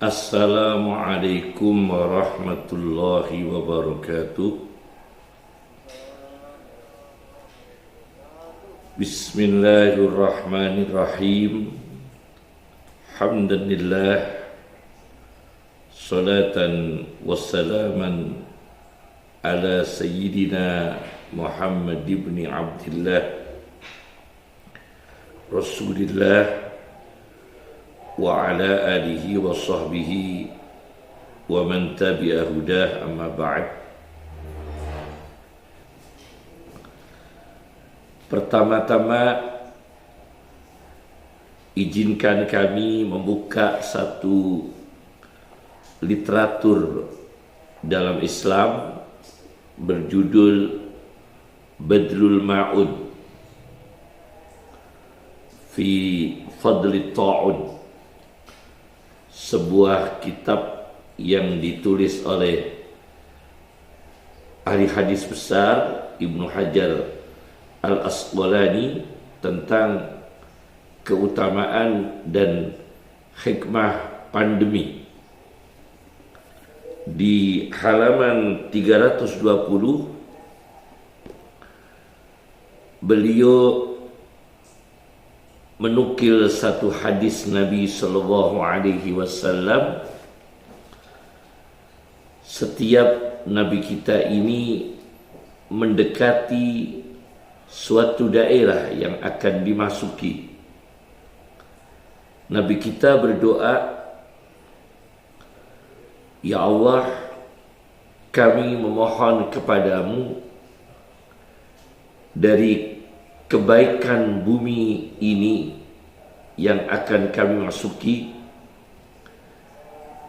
Assalamualaikum warahmatullahi wabarakatuh. Bismillahirrahmanirrahim. Hamdanillah, salatan wassalaman ala sayyidina Muhammad ibn Abdillah Rasulillah wa ala alihi wa sahbihi wa man tabi'a hudah, amma ba'd. Pertama-tama izinkan kami membuka satu literatur dalam Islam berjudul Badrul Ma'ud fi Fadli Ta'ud, sebuah kitab yang ditulis oleh ahli hadis besar Ibnu Hajar Al-Asqalani tentang keutamaan dan hikmah pandemi. Di halaman 320 beliau menukil satu hadis Nabi sallallahu alaihi wasallam. Setiap nabi kita ini mendekati suatu daerah yang akan dimasuki, nabi kita berdoa, "Ya Allah, kami memohon kepadamu dari kebaikan bumi ini yang akan kami masuki,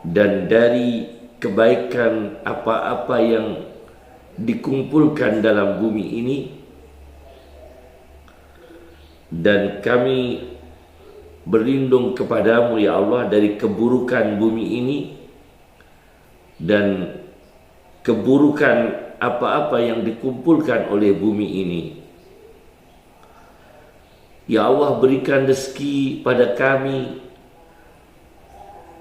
dan dari kebaikan apa-apa yang dikumpulkan dalam bumi ini, dan kami berlindung kepadamu ya Allah dari keburukan bumi ini dan keburukan apa-apa yang dikumpulkan oleh bumi ini. Ya Allah, berikan rezeki pada kami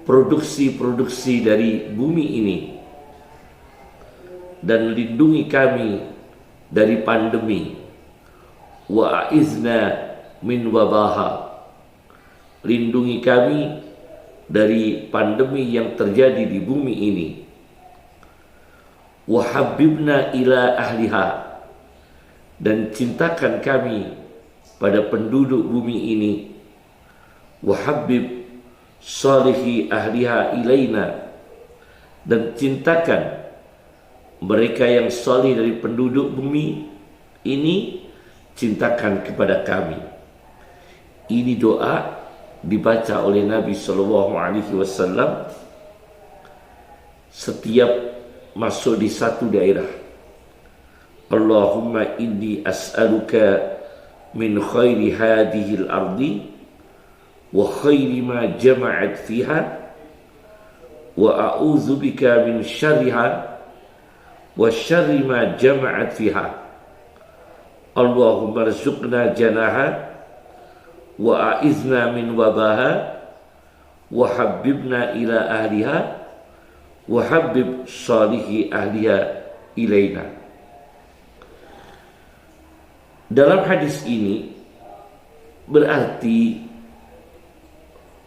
produksi-produksi dari bumi ini, dan lindungi kami dari pandemi. Wa a'izna min wabaha, lindungi kami dari pandemi yang terjadi di bumi ini. Wa habibna ila ahliha, dan cintakan kami pada penduduk bumi ini. Wa habib salihi ahliha ilaina, dan cintakan mereka yang salih dari penduduk bumi ini, cintakan kepada kami. Ini doa dibaca oleh Nabi sallallahu alaihi wasallam setiap masuk di satu daerah. Allahumma inni as'aluka min khairi hadhihi al-ardi wa khairi ma jama'at fiha, wa a'udzu bika min syarriha wa syarri ma jama'at fiha. Allahumma rzuqna janaha wa a'izna min wabaha wa habibna ila ahliha wa habib salihi ahliha ilaina. Dalam hadis ini berarti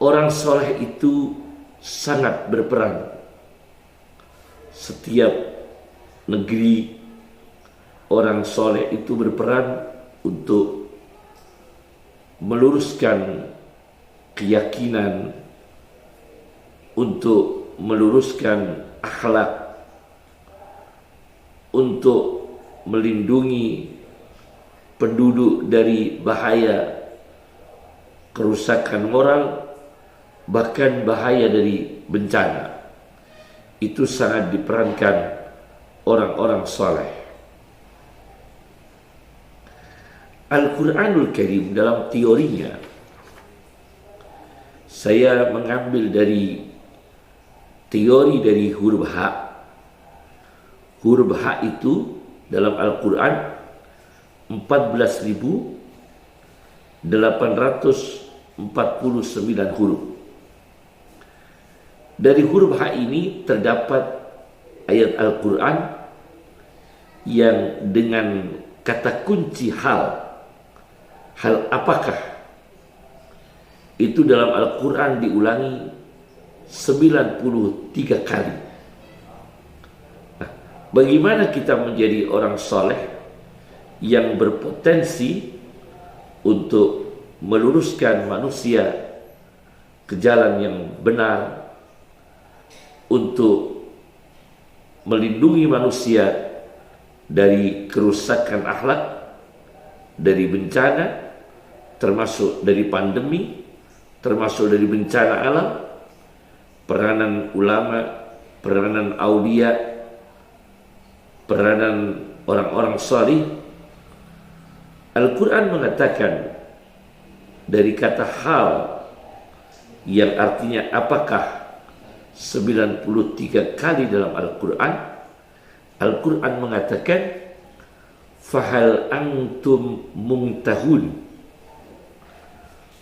orang soleh itu sangat berperan. Setiap negeri orang soleh itu berperan untuk meluruskan keyakinan, untuk meluruskan akhlak, untuk melindungi penduduk dari bahaya kerusakan moral, bahkan bahaya dari bencana. Itu sangat diperankan orang-orang soleh. Al-Quranul Karim dalam teorinya, saya mengambil dari teori dari huruf H. Huruf H itu dalam Al-Quran 14.849 huruf. Dari huruf H ini terdapat ayat Al-Quran yang dengan kata kunci hal apakah, itu dalam Al-Quran diulangi 93 kali. Nah, bagaimana kita menjadi orang soleh yang berpotensi untuk meluruskan manusia ke jalan yang benar, untuk melindungi manusia dari kerusakan akhlak, dari bencana, termasuk dari pandemi, termasuk dari bencana alam. Peranan ulama, peranan aulia, peranan orang-orang salih. Al-Quran mengatakan dari kata hal yang artinya apakah 93 kali dalam Al-Quran. Al-Quran mengatakan fahal antum muntahun,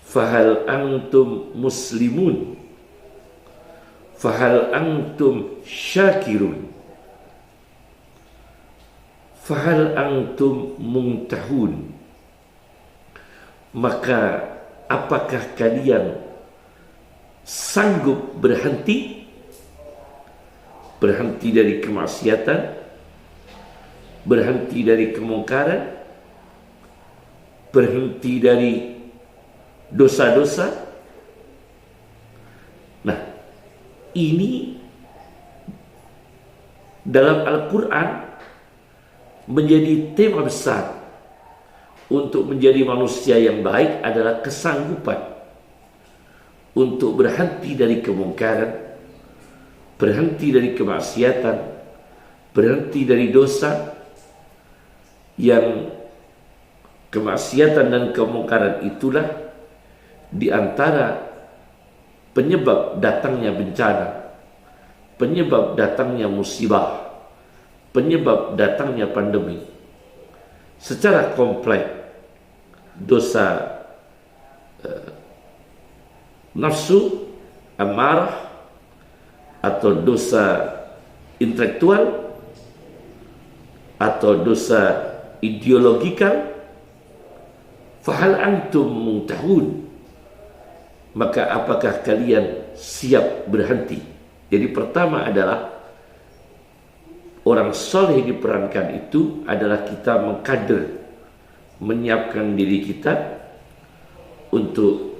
fahal antum muslimun, fahal antum syakirun, fahal antum muntahun. Maka apakah kalian sanggup berhenti dari kemaksiatan, berhenti dari kemungkaran, berhenti dari dosa-dosa? Nah, ini dalam Al-Quran menjadi tema besar. Untuk menjadi manusia yang baik adalah kesanggupan untuk berhenti dari kemungkaran, berhenti dari kemaksiatan, berhenti dari dosa. Yang kemaksiatan dan kemungkaran itulah di antara penyebab datangnya bencana, penyebab datangnya musibah, penyebab datangnya pandemi. Secara kompleks, dosa nafsu amarah atau dosa intelektual atau dosa ideologikal, fahal antum muntahun, maka apakah kalian siap berhenti? Jadi pertama adalah orang soleh diperankan itu adalah kita mengkader, menyiapkan diri kita untuk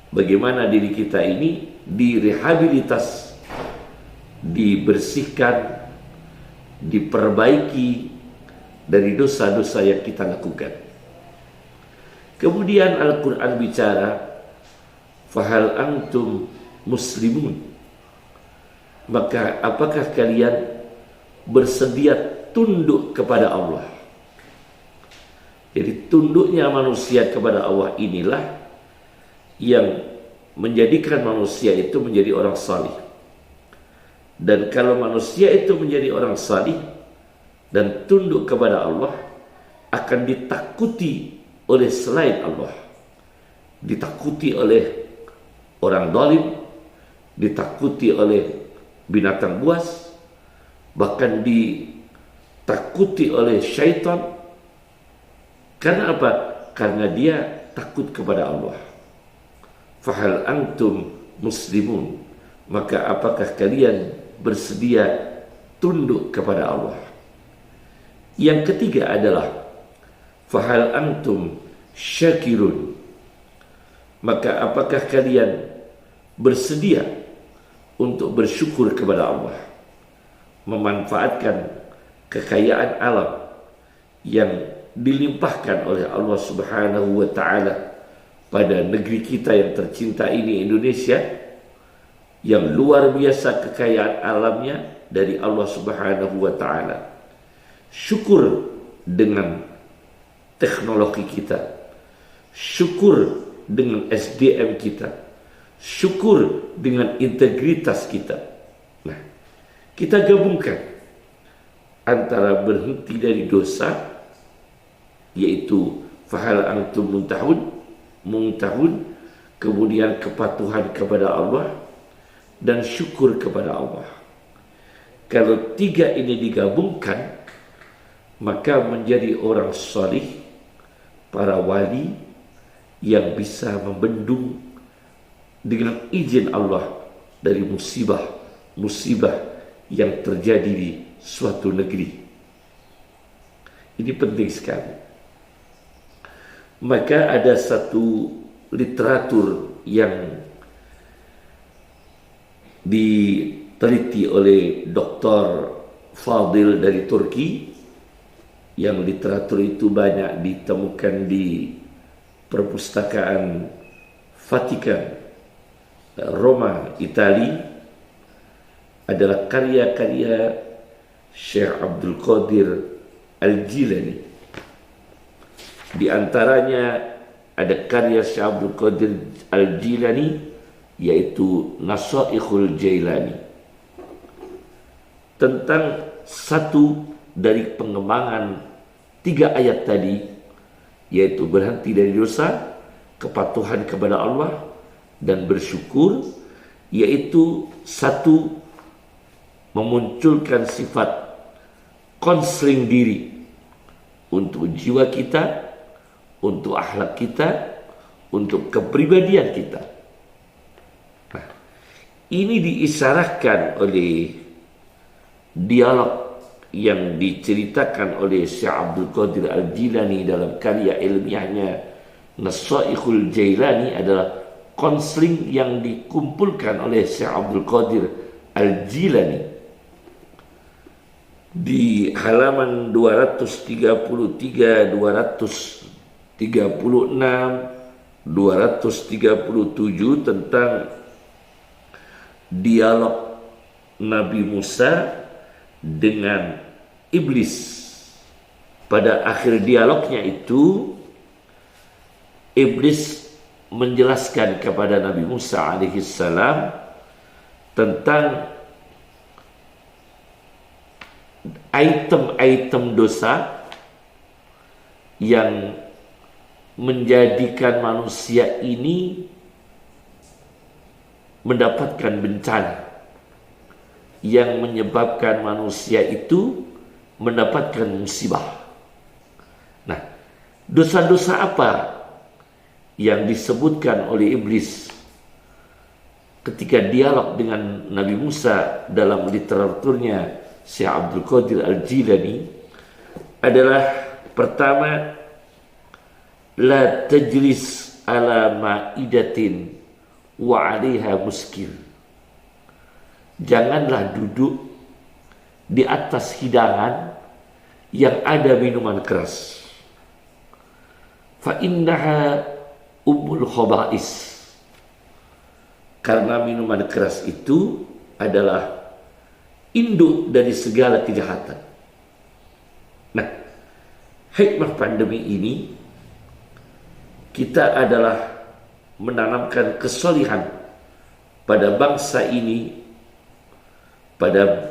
bagaimana diri kita ini direhabilitas, dibersihkan, diperbaiki dari dosa-dosa yang kita lakukan. Kemudian Al-Quran bicara fahal antum muslimun, maka apakah kalian bersedia tunduk kepada Allah? Jadi tunduknya manusia kepada Allah inilah yang menjadikan manusia itu menjadi orang salih. Dan kalau manusia itu menjadi orang salih dan tunduk kepada Allah, akan ditakuti oleh selain Allah, ditakuti oleh orang zalim, ditakuti oleh binatang buas, bahkan ditakuti oleh syaitan. Karena apa? Karena dia takut kepada Allah. Fahal antum muslimun, maka apakah kalian bersedia tunduk kepada Allah? Yang ketiga adalah fahal antum syakirun, maka apakah kalian bersedia untuk bersyukur kepada Allah, memanfaatkan kekayaan alam yang dilimpahkan oleh Allah Subhanahu wa ta'ala pada negeri kita yang tercinta ini, Indonesia, yang luar biasa kekayaan alamnya dari Allah Subhanahu wa ta'ala. Syukur dengan teknologi kita, syukur dengan SDM kita, syukur dengan integritas kita. Nah, kita gabungkan antara berhenti dari dosa, yaitu fahal antum muntahun, kemudian kepatuhan kepada Allah, dan syukur kepada Allah. Kalau tiga ini digabungkan, maka menjadi orang salih, para wali yang bisa membendung dengan izin Allah dari musibah yang terjadi di suatu negeri. Ini penting sekali. Maka ada satu literatur yang diteliti oleh Dr. Fadil dari Turki, yang literatur itu banyak ditemukan di perpustakaan Vatikan Roma, Italia, adalah karya-karya Syekh Abdul Qadir Al-Jilani. Di antaranya ada karya Syekh Abdul Qadir Al-Jilani, yaitu Nasaikhul Jailani, tentang satu dari pengembangan tiga ayat tadi, yaitu berhenti dari dosa, kepatuhan kepada Allah, dan bersyukur, yaitu satu, memunculkan sifat konseling diri untuk jiwa kita, untuk akhlak kita, untuk kepribadian kita. Nah, ini diisyaratkan oleh dialog yang diceritakan oleh Syekh Abdul Qadir Al-Jilani dalam karya ilmiahnya Nasaikhul Jailani, adalah konseling yang dikumpulkan oleh Syekh Abdul Qadir Al-Jilani di halaman 233, 236, 237 tentang dialog Nabi Musa dengan iblis. Pada akhir dialognya itu, iblis menjelaskan kepada Nabi Musa alaihissalam tentang item-item dosa yang menjadikan manusia ini mendapatkan bencana, yang menyebabkan manusia itu mendapatkan musibah. Nah, dosa-dosa apa yang disebutkan oleh iblis ketika dialog dengan Nabi Musa dalam literaturnya Syekh Abdul Qadir Al-Jilani adalah, pertama, la tajlis ala ma'idatin wa 'alaiha muskil. Janganlah duduk di atas hidangan yang ada minuman keras. Fa innaha ummul khaba'is. Karena minuman keras itu adalah induk dari segala kejahatan. Nah, hikmah pandemi ini, kita adalah menanamkan kesolihan pada bangsa ini, pada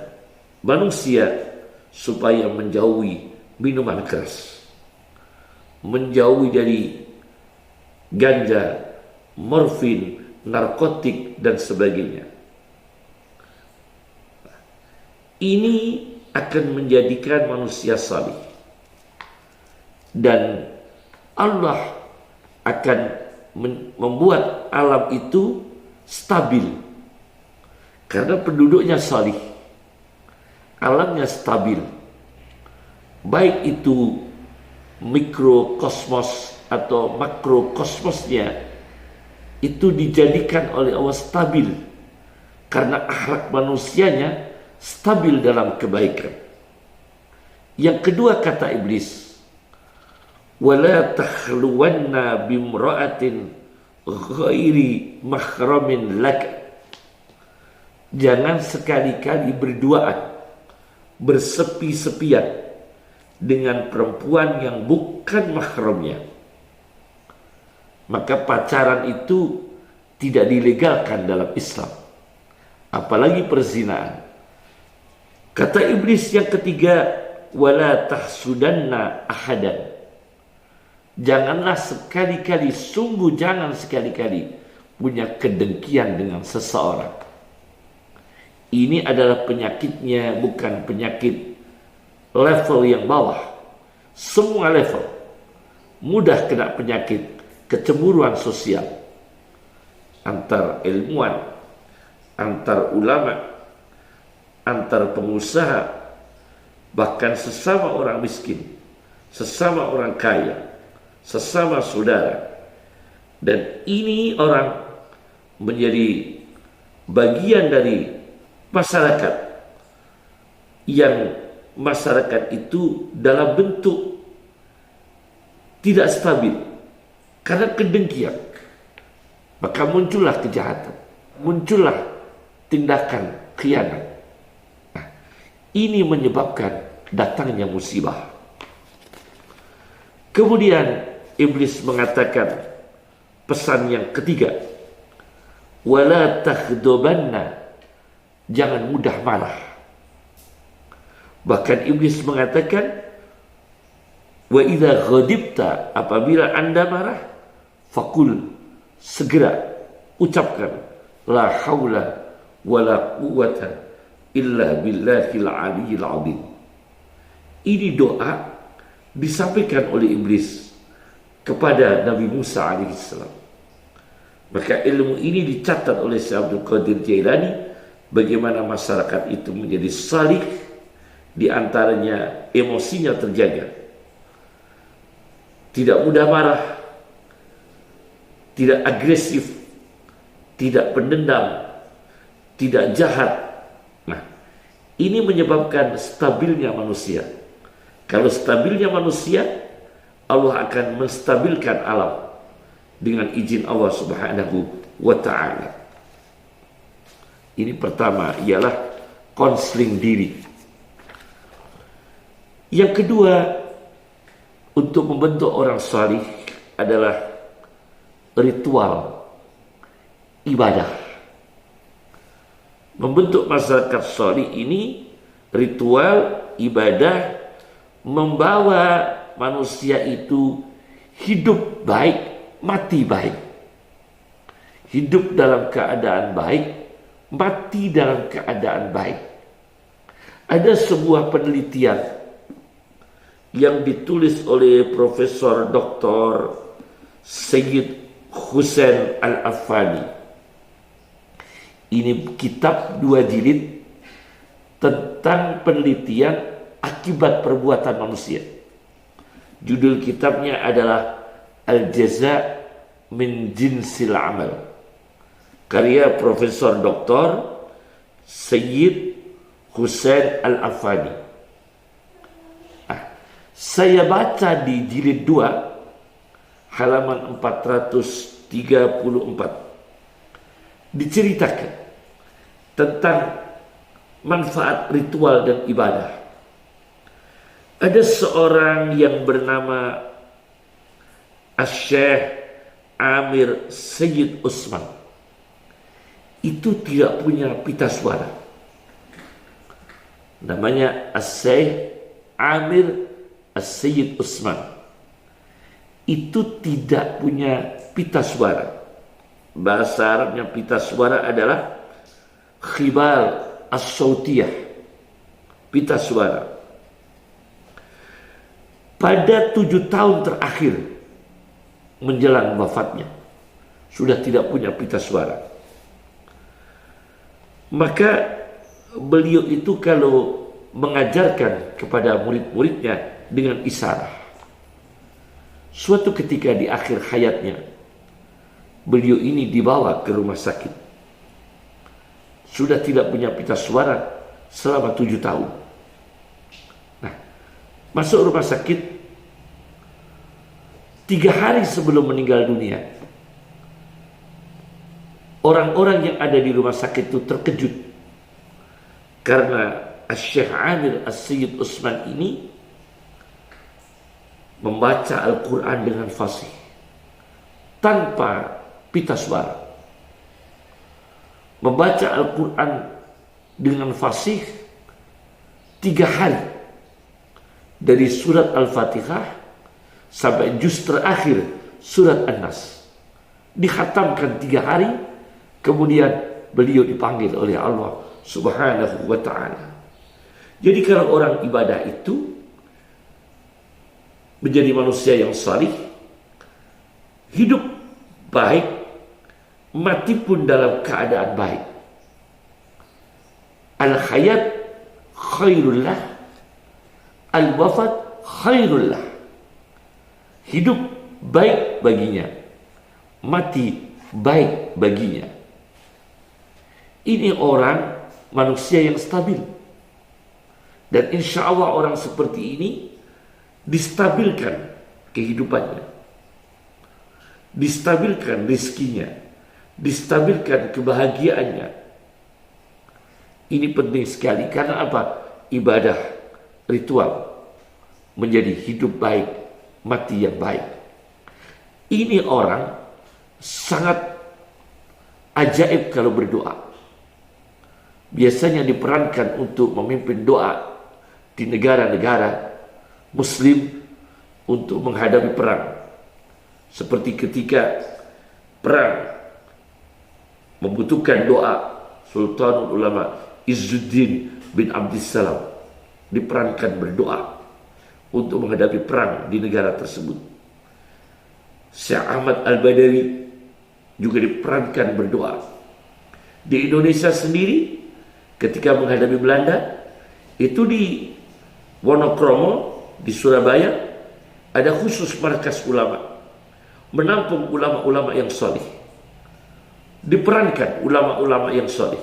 manusia, supaya menjauhi minuman keras, menjauhi dari ganja, morfin, narkotik, dan sebagainya. Ini akan menjadikan manusia salih, dan Allah akan membuat alam itu stabil karena penduduknya salih. Alamnya stabil, baik itu mikrokosmos atau makrokosmosnya, itu dijadikan oleh Allah stabil karena akhlak manusianya stabil dalam kebaikan. Yang kedua, kata iblis, wala takhluwanna bimra'atin ghairi mahramin lak. Jangan sekali-kali berduaan, bersepi-sepian dengan perempuan yang bukan mahramnya. Maka pacaran itu tidak dilegalkan dalam Islam, apalagi perzinaan. Kata iblis yang ketiga, wala tahsudanna ahadan. Janganlah sekali-kali, sungguh jangan sekali-kali punya kedengkian dengan seseorang. Ini adalah penyakitnya bukan penyakit level yang bawah. Semua level mudah kena penyakit kecemburuan sosial antar ilmuwan, antar ulama, antar pengusaha, bahkan sesama orang miskin, sesama orang kaya, sesama saudara. Dan ini orang menjadi bagian dari masyarakat yang masyarakat itu dalam bentuk tidak stabil karena kedengkian, maka muncullah kejahatan, muncullah tindakan khianat. Nah, ini menyebabkan datangnya musibah. Kemudian iblis mengatakan pesan yang ketiga, wala takhdobanna, jangan mudah marah. Bahkan iblis mengatakan, wa idza ghadibta, apabila Anda marah, fakul, segera ucapkan, la haula wala quwwata illa billahil aliyyil azim. Ini doa disampaikan oleh iblis kepada Nabi Musa alaihissalam. Maka ilmu ini dicatat oleh Syekh Abdul Qadir Jailani, bagaimana masyarakat itu menjadi salih, di antaranya emosinya terjaga, tidak mudah marah, tidak agresif, tidak pendendam, tidak jahat. Nah, ini menyebabkan stabilnya manusia. Kalau stabilnya manusia, Allah akan menstabilkan alam dengan izin Allah Subhanahu wa ta'ala. Ini pertama, ialah konseling diri. Yang kedua, untuk membentuk orang salih adalah ritual ibadah. Membentuk masyarakat salih ini ritual ibadah, membawa manusia itu hidup baik, mati baik. Hidup dalam keadaan baik, mati dalam keadaan baik. Ada sebuah penelitian yang ditulis oleh Profesor Dr. Sayyid Hussein Al-Affani. Ini kitab 2 jilid tentang penelitian akibat perbuatan manusia. Judul kitabnya adalah Al-Jaza min Jinsil Amal, karya Profesor Dr. Sayyid Hussein Al-Affani. Saya baca di jilid 2 halaman 434, diceritakan tentang manfaat ritual dan ibadah. Ada seorang yang bernama Syekh Amir Sayyid Usman. Itu tidak punya pita suara. Namanya Syekh Amir Sayyid Usman. Itu tidak punya pita suara. Bahasa Arabnya pita suara adalah khibal as-sautiyah, pita suara. Pada 7 tahun terakhir menjelang wafatnya, sudah tidak punya pita suara. Maka beliau itu kalau mengajarkan kepada murid-muridnya dengan isyarat. Suatu ketika di akhir hayatnya, beliau ini dibawa ke rumah sakit. Sudah tidak punya pita suara selama 7 tahun. Nah, masuk rumah sakit 3 hari sebelum meninggal dunia. Orang-orang yang ada di rumah sakit itu terkejut karena Syekh Amir Sayyid Usman ini membaca Al-Quran dengan fasih tanpa pita suara. Membaca Al-Quran dengan fasih 3 hari, dari surat Al-Fatihah sampai juz terakhir surat An-Nas, dikhatamkan 3 hari. Kemudian beliau dipanggil oleh Allah Subhanahu wa ta'ala. Jadi kalau orang ibadah itu menjadi manusia yang salih, hidup baik, mati pun dalam keadaan baik. Al-hayat khairullah, al-wafat khairullah. Hidup baik baginya, mati baik baginya. Ini orang manusia yang stabil. Dan insya Allah orang seperti ini distabilkan kehidupannya, distabilkan rezekinya, distabilkan kebahagiaannya. Ini penting sekali. Karena apa? Ibadah ritual menjadi hidup baik, mati yang baik. Ini orang sangat ajaib kalau berdoa. Biasanya diperankan untuk memimpin doa di negara-negara Muslim untuk menghadapi perang. Seperti ketika perang membutuhkan doa, Sultanul Ulama Izzuddin bin Abdissalam diperankan berdoa untuk menghadapi perang di negara tersebut. Syekh Ahmad Al-Badawi juga diperankan berdoa. Di Indonesia sendiri ketika menghadapi Belanda, itu di Wonokromo di Surabaya ada khusus markas ulama menampung ulama-ulama yang soleh. Diperankan ulama-ulama yang soleh,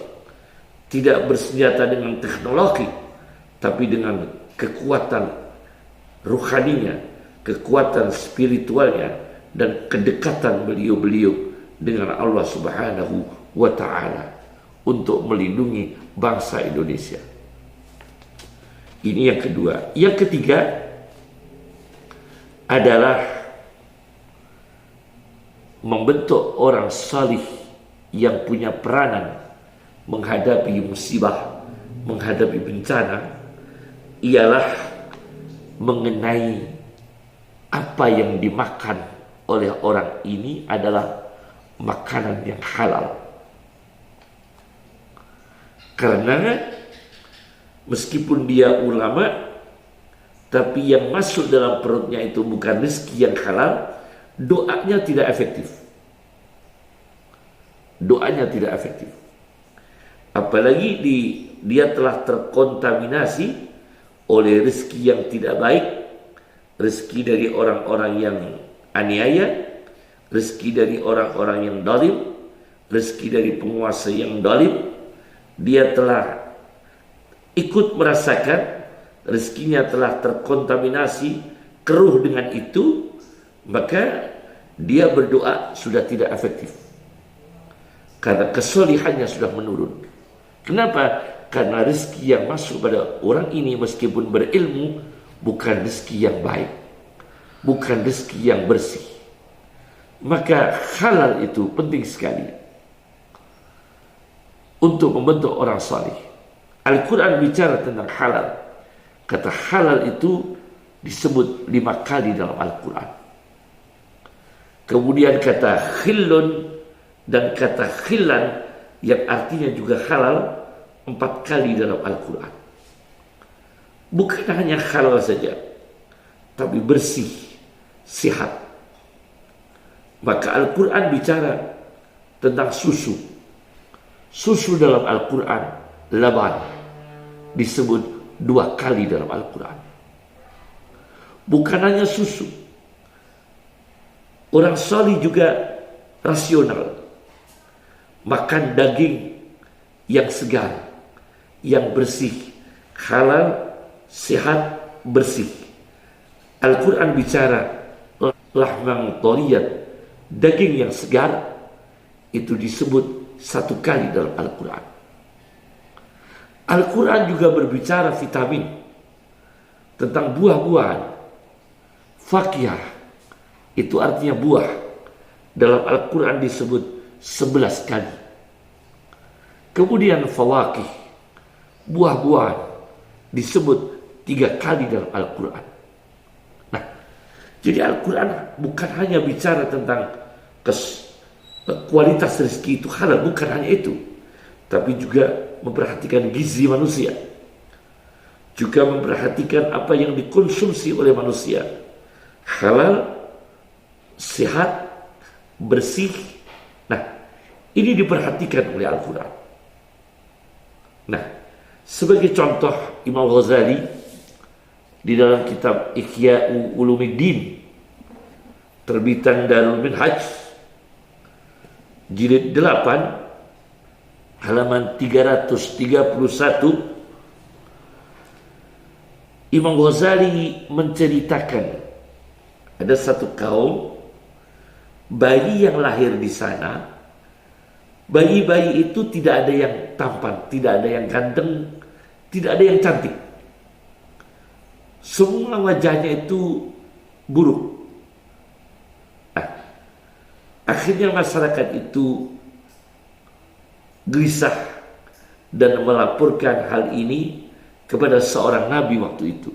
tidak bersenjata dengan teknologi, tapi dengan kekuatan ruhaninya, kekuatan spiritualnya, dan kedekatan beliau-beliau dengan Allah Subhanahu wa ta'ala untuk melindungi bangsa Indonesia. Ini yang kedua. Yang ketiga adalah membentuk orang salih yang punya peranan menghadapi musibah, menghadapi bencana, ialah mengenai apa yang dimakan oleh orang ini adalah makanan yang halal. Karena meskipun dia ulama, tapi yang masuk dalam perutnya itu bukan rezeki yang halal, doanya tidak efektif. Doanya tidak efektif. Apalagi dia telah terkontaminasi oleh rezeki yang tidak baik, rezeki dari orang-orang yang aniaya, rezeki dari orang-orang yang zalim, rezeki dari penguasa yang zalim. Dia telah ikut merasakan rezekinya telah terkontaminasi, keruh dengan itu, maka dia berdoa sudah tidak efektif karena kesolihannya sudah menurun. Kenapa? Karena rezeki yang masuk pada orang ini meskipun berilmu bukan rezeki yang baik, bukan rezeki yang bersih. Maka halal itu penting sekali untuk membentuk orang salih. Al-Quran bicara tentang halal. Kata halal itu disebut 5 kali dalam Al-Quran. Kemudian kata khillun dan kata khillan yang artinya juga halal 4 kali dalam Al-Quran. Bukan hanya halal saja, tapi bersih, sehat. Maka Al-Quran bicara tentang susu. Susu dalam Al-Quran, laban, disebut 2 kali dalam Al-Quran. Bukan hanya susu. Orang salih juga rasional. Makan daging yang segar, yang bersih, halal, sehat, bersih. Al-Quran bicara lahman toriyat, daging yang segar, itu disebut 1 kali dalam Al-Quran. Al-Quran juga berbicara vitamin, tentang buah-buahan. Fakihah, itu artinya buah. Dalam Al-Quran disebut 11 kali. Kemudian fawakih, buah-buahan, disebut 3 kali dalam Al-Quran. Nah, jadi Al-Quran bukan hanya bicara tentang kualitas rezeki itu halal, bukan hanya itu, tapi juga memperhatikan gizi manusia, juga memperhatikan apa yang dikonsumsi oleh manusia, halal, sehat, bersih. Nah, ini diperhatikan oleh Al-Quran. Nah, sebagai contoh, Imam Ghazali di dalam kitab Ihya'u Ulumuddin terbitan Darul Minhaj jilid 8 halaman 331, Imam Ghazali menceritakan ada satu kaum bayi yang lahir di sana. Bayi-bayi itu tidak ada yang tampan, tidak ada yang ganteng, tidak ada yang cantik. Semua wajahnya itu buruk. Nah, akhirnya masyarakat itu gelisah dan melaporkan hal ini kepada seorang nabi waktu itu.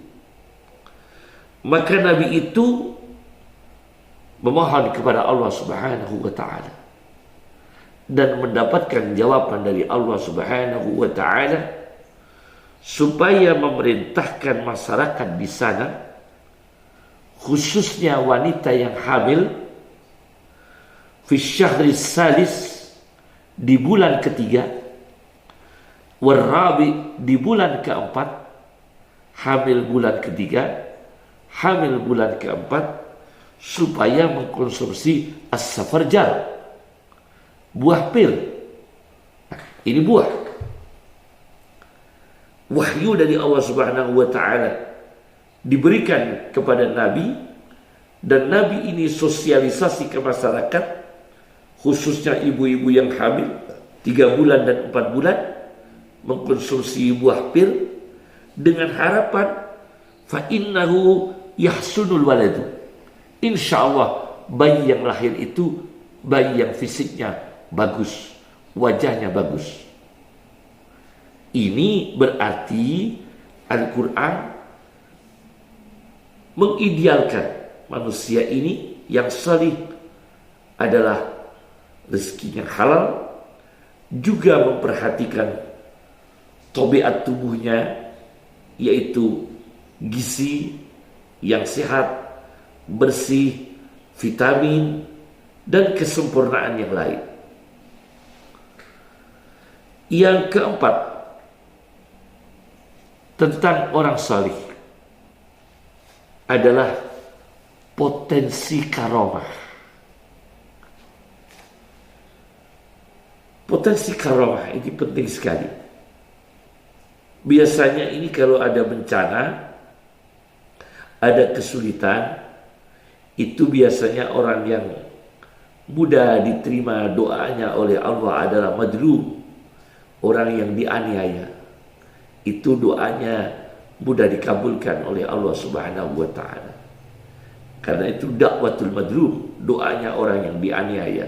Maka nabi itu memohon kepada Allah Subhanahu wa taala dan mendapatkan jawaban dari Allah Subhanahu wa taala supaya memerintahkan masyarakat di sana, khususnya wanita yang hamil, fi syahri salis, di bulan ketiga, warabi, di bulan keempat, hamil bulan ketiga, hamil bulan keempat, supaya mengkonsumsi as-safarjar, buah pir. Nah, ini buah wahyu dari Allah Subhanahu wa taala diberikan kepada nabi, dan nabi ini sosialisasi ke masyarakat, khususnya ibu-ibu yang hamil 3 bulan dan 4 bulan mengkonsumsi buah pir dengan harapan fa innahu yahsunul waladu, insyaallah bayi yang lahir itu bayi yang fisiknya bagus, wajahnya bagus. Ini berarti Al-Quran mengidealkan manusia ini yang salih adalah rezekinya halal, juga memperhatikan tabiat tubuhnya, yaitu gizi yang sehat, bersih, vitamin, dan kesempurnaan yang lain. Yang keempat, tentang orang salih adalah potensi karomah. Potensi karomah ini penting sekali. Biasanya ini kalau ada bencana, ada kesulitan, itu biasanya orang yang mudah diterima doanya oleh Allah adalah madlum, orang yang dianiaya. Itu doanya mudah dikabulkan oleh Allah Subhanahu wa taala. Karena itu dakwatul madlum, doanya orang yang dianiaya.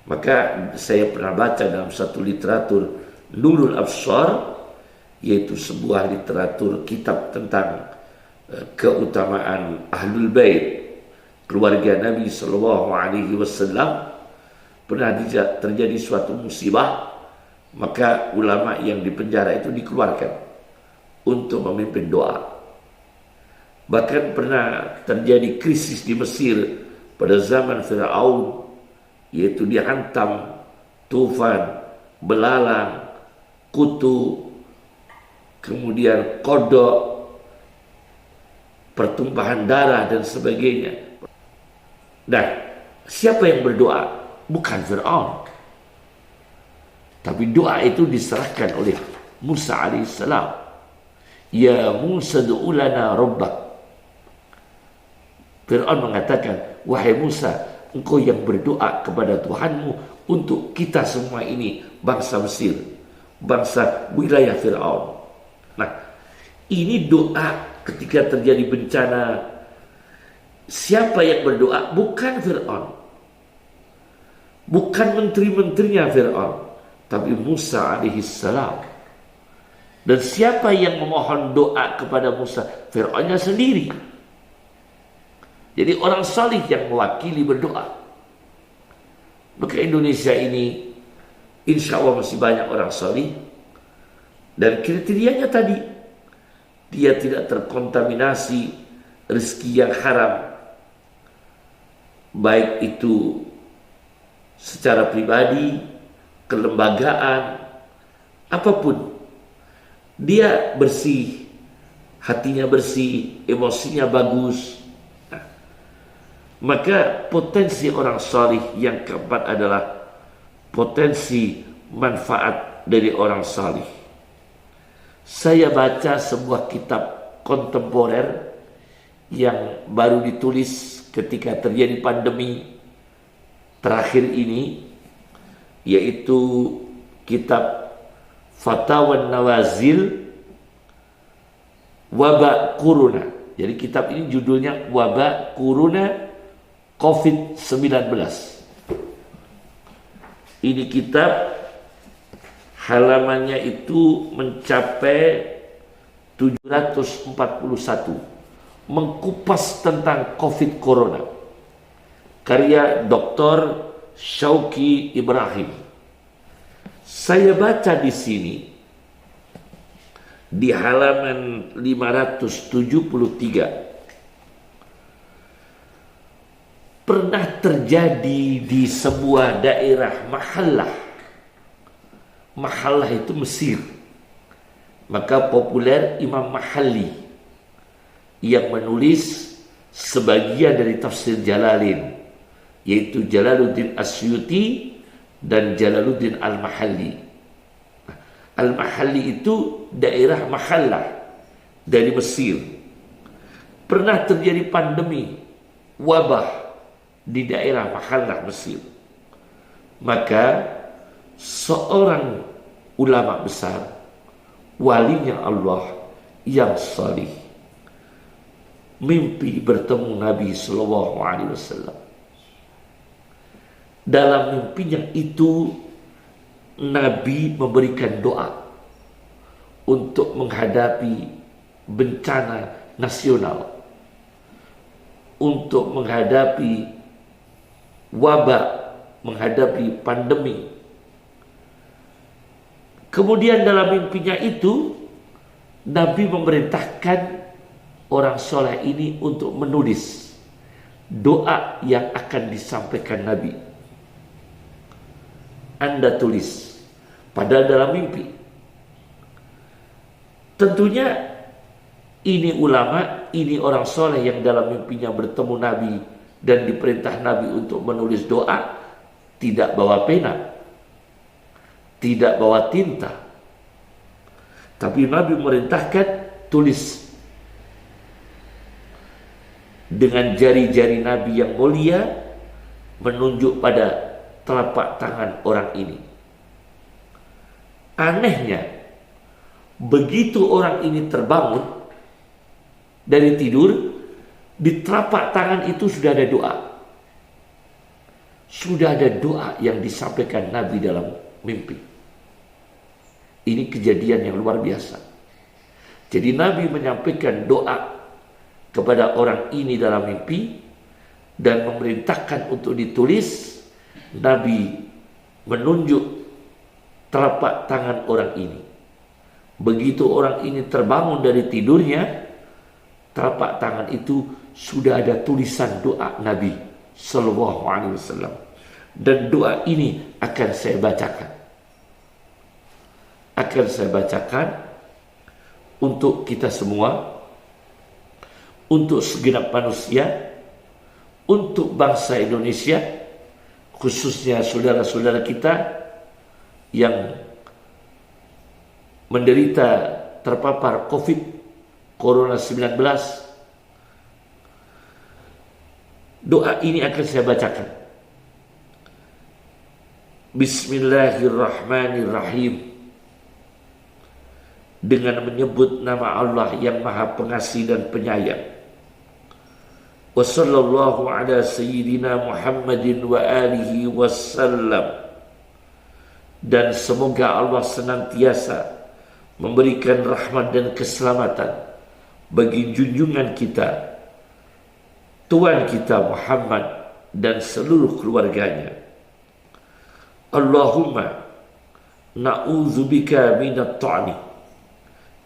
Maka saya pernah baca dalam satu literatur Nurul Absar, yaitu sebuah literatur kitab tentang keutamaan Ahlul Bait, keluarga Nabi sallallahu alaihi wasallam. Pernah terjadi suatu musibah, maka ulama yang di penjara itu dikeluarkan untuk memimpin doa. Bahkan pernah terjadi krisis di Mesir pada zaman Fir'aun, yaitu dihantam tufan, belalang, kutu, kemudian kodok, pertumpahan darah dan sebagainya. Nah, siapa yang berdoa? Bukan Fir'aun, tapi doa itu diserahkan oleh Musa alaihissalam. Ya Musa du'u lana rabbak. Fir'aun mengatakan, wahai Musa, engkau yang berdoa kepada Tuhanmu untuk kita semua ini, bangsa Mesir, bangsa wilayah Fir'aun. Nah, ini doa ketika terjadi bencana. Siapa yang berdoa? Bukan Fir'aun, bukan menteri-menterinya Fir'aun, tapi Musa alaihissalam. Dan siapa yang memohon doa kepada Musa? Fir'aunnya sendiri. Jadi orang salih yang mewakili berdoa. Maka Indonesia ini insya Allah masih banyak orang salih, Dan kriterianya tadi, dia tidak terkontaminasi rezeki yang haram, baik itu secara pribadi, kelembagaan, apapun. Dia bersih, hatinya bersih, emosinya bagus. Nah, maka potensi orang salih yang keempat adalah potensi manfaat dari orang salih. Saya baca sebuah kitab kontemporer yang baru ditulis ketika terjadi pandemi terakhir ini, yaitu kitab Fatawa Nawazil Wabak Corona. Jadi kitab ini judulnya Wabak Corona COVID-19. Ini kitab halamannya itu mencapai 741, mengkupas tentang COVID Corona, karya Dr. Syauqi Ibrahim. Saya baca di sini di halaman 573, pernah terjadi di sebuah daerah Mahallah itu Mesir. Maka populer Imam Mahalli yang menulis sebagian dari tafsir Jalalain, yaitu Jalaluddin Asyuti dan Jalaluddin Al-Mahalli. Al-Mahalli itu daerah Mahallah dari Mesir. Pernah terjadi pandemi wabah di daerah Mahallah Mesir. Maka seorang ulama besar, walinya Allah yang salih, mimpi bertemu Nabi Sallallahu Alaihi Wasallam. Dalam mimpinya itu, Nabi memberikan doa untuk menghadapi bencana nasional, untuk menghadapi wabah, menghadapi pandemi. Kemudian dalam mimpinya itu, Nabi memerintahkan orang soleh ini untuk menulis doa yang akan disampaikan Nabi. Anda tulis, padahal dalam mimpi. Tentunya ini ulama, ini orang soleh yang dalam mimpinya bertemu Nabi dan diperintah Nabi untuk menulis doa, tidak bawa pena, tidak bawa tinta, tapi Nabi merintahkan tulis dengan jari-jari Nabi yang mulia menunjuk pada telapak tangan orang ini. Anehnya, begitu orang ini terbangun dari tidur, di telapak tangan itu sudah ada doa. Sudah ada doa yang disampaikan Nabi dalam mimpi. Ini kejadian yang luar biasa. Jadi Nabi menyampaikan doa kepada orang ini dalam mimpi dan memerintahkan untuk ditulis. Nabi menunjuk telapak tangan orang ini. Begitu orang ini terbangun dari tidurnya, telapak tangan itu sudah ada tulisan doa Nabi Sallallahu Alaihi Wasallam. Dan doa ini akan saya bacakan. Akan saya bacakan untuk kita semua, untuk segenap manusia, untuk bangsa Indonesia, khususnya saudara-saudara kita yang menderita terpapar COVID Corona 19. Doa ini akan saya bacakan. Bismillahirrahmanirrahim. Dengan menyebut nama Allah yang Maha Pengasih dan Penyayang. Wa sallallahu ala sayyidina Muhammadin wa alihi wasallam. Dan semoga Allah senantiasa memberikan rahmat dan keselamatan bagi junjungan kita, Tuhan kita Muhammad dan seluruh keluarganya. Allahumma na'udzubika minat ta'ni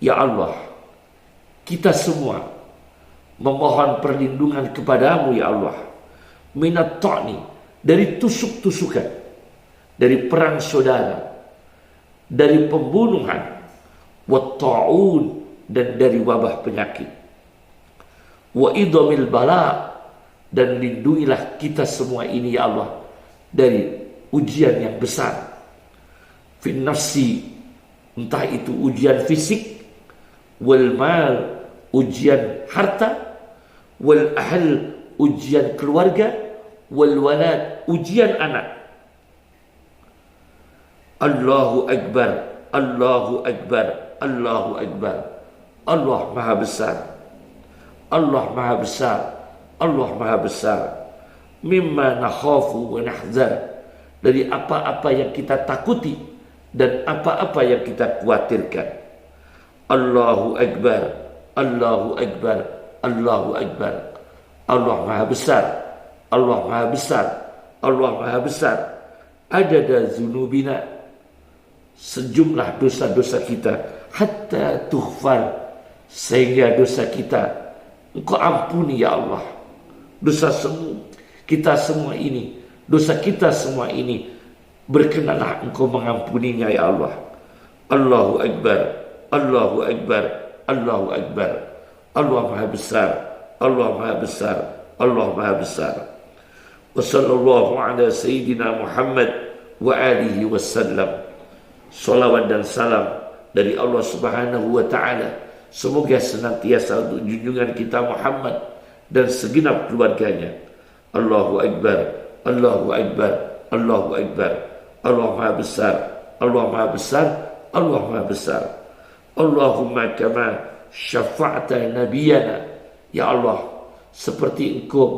Ya Allah, kita semua memohon perlindungan kepadamu ya Allah, minat ta'ni, dari tusuk-tusukan, dari perang saudara, dari pembunuhan, wa ta'un, dan dari wabah penyakit, wa idhamil bala, dan lindungilah kita semua ini ya Allah dari ujian yang besar, fin nafsi, entah itu ujian fisik, wal mal, ujian harta, wal ahl, ujian keluarga, wal walad, ujian anak. Allahu Akbar, Allahu Akbar, Allahu Akbar. Allah Maha Besar, Allah Maha Besar, Allah Maha Besar. Mimma nakhafu wa nahzar, dari apa-apa yang kita takuti dan apa-apa yang kita khawatirkan. Allahu Akbar, Allahu Akbar, Allahu Akbar. Allah Maha Besar, Allah Maha Besar, Allah Maha Besar. Adada zunubina, sejumlah dosa-dosa kita, hatta tughfar, sehingga dosa kita Engkau ampuni ya Allah. Dosa kita semua ini, dosa kita semua ini, berkenanlah Engkau mengampuninya ya Allah. Allahu Akbar, Allahu Akbar, Allahu Akbar. Allah Maha Besar, Allah Maha Besar, Allah Maha Besar. Wa sallallahu ala sayyidina Muhammad wa alihi wasallam. Salawat dan salam dari Allah Subhanahu wa ta'ala semoga senantiasa untuk junjungan kita Muhammad dan segenap keluarganya. Allahu Akbar, Allahu Akbar, Allahu Akbar. Allah Maha Besar, Allah Maha Besar, Allah Maha Besar. Allahumma kama syafa'ta nabiyana, ya Allah, seperti Engkau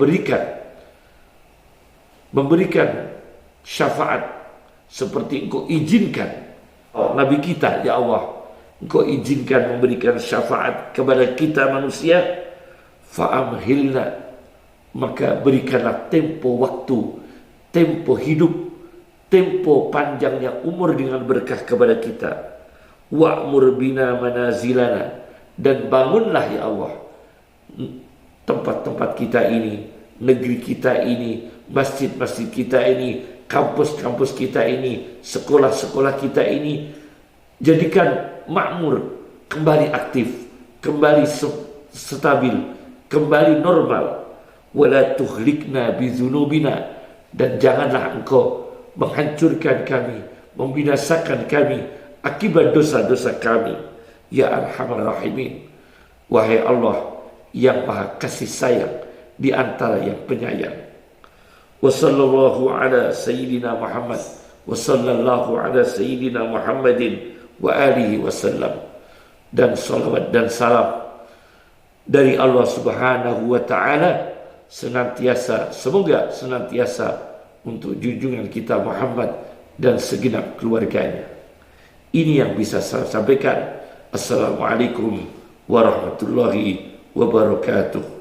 memberikan syafaat, seperti Engkau izinkan Nabi kita, ya Allah, Engkau izinkan memberikan syafaat kepada kita manusia. Fa'amhilna, maka berikanlah tempo waktu, tempo hidup, tempo panjangnya umur dengan berkah kepada kita. Wa'mur bina manazilana, dan bangunlah ya Allah tempat-tempat kita ini, negeri kita ini, masjid-masjid kita ini, kampus-kampus kita ini, sekolah-sekolah kita ini, jadikan makmur, kembali aktif, kembali stabil, kembali normal. Wala tuhlikna bizunubina, dan janganlah Engkau menghancurkan kami, membinasakan kami akibat dosa-dosa kami. Ya Arhamar Rahimin, wahai Allah yang Maha kasih sayang di antara yang penyayang. Wa sallallahu ala sayyidina Muhammad, wa sallallahu ala sayyidina Muhammadin wa alihi wasallam. Dan salawat dan salam dari Allah Subhanahu wa ta'ala senantiasa, semoga senantiasa untuk junjungan kita Muhammad dan segenap keluarganya. Ini yang bisa saya sampaikan. Assalamualaikum warahmatullahi wabarakatuh.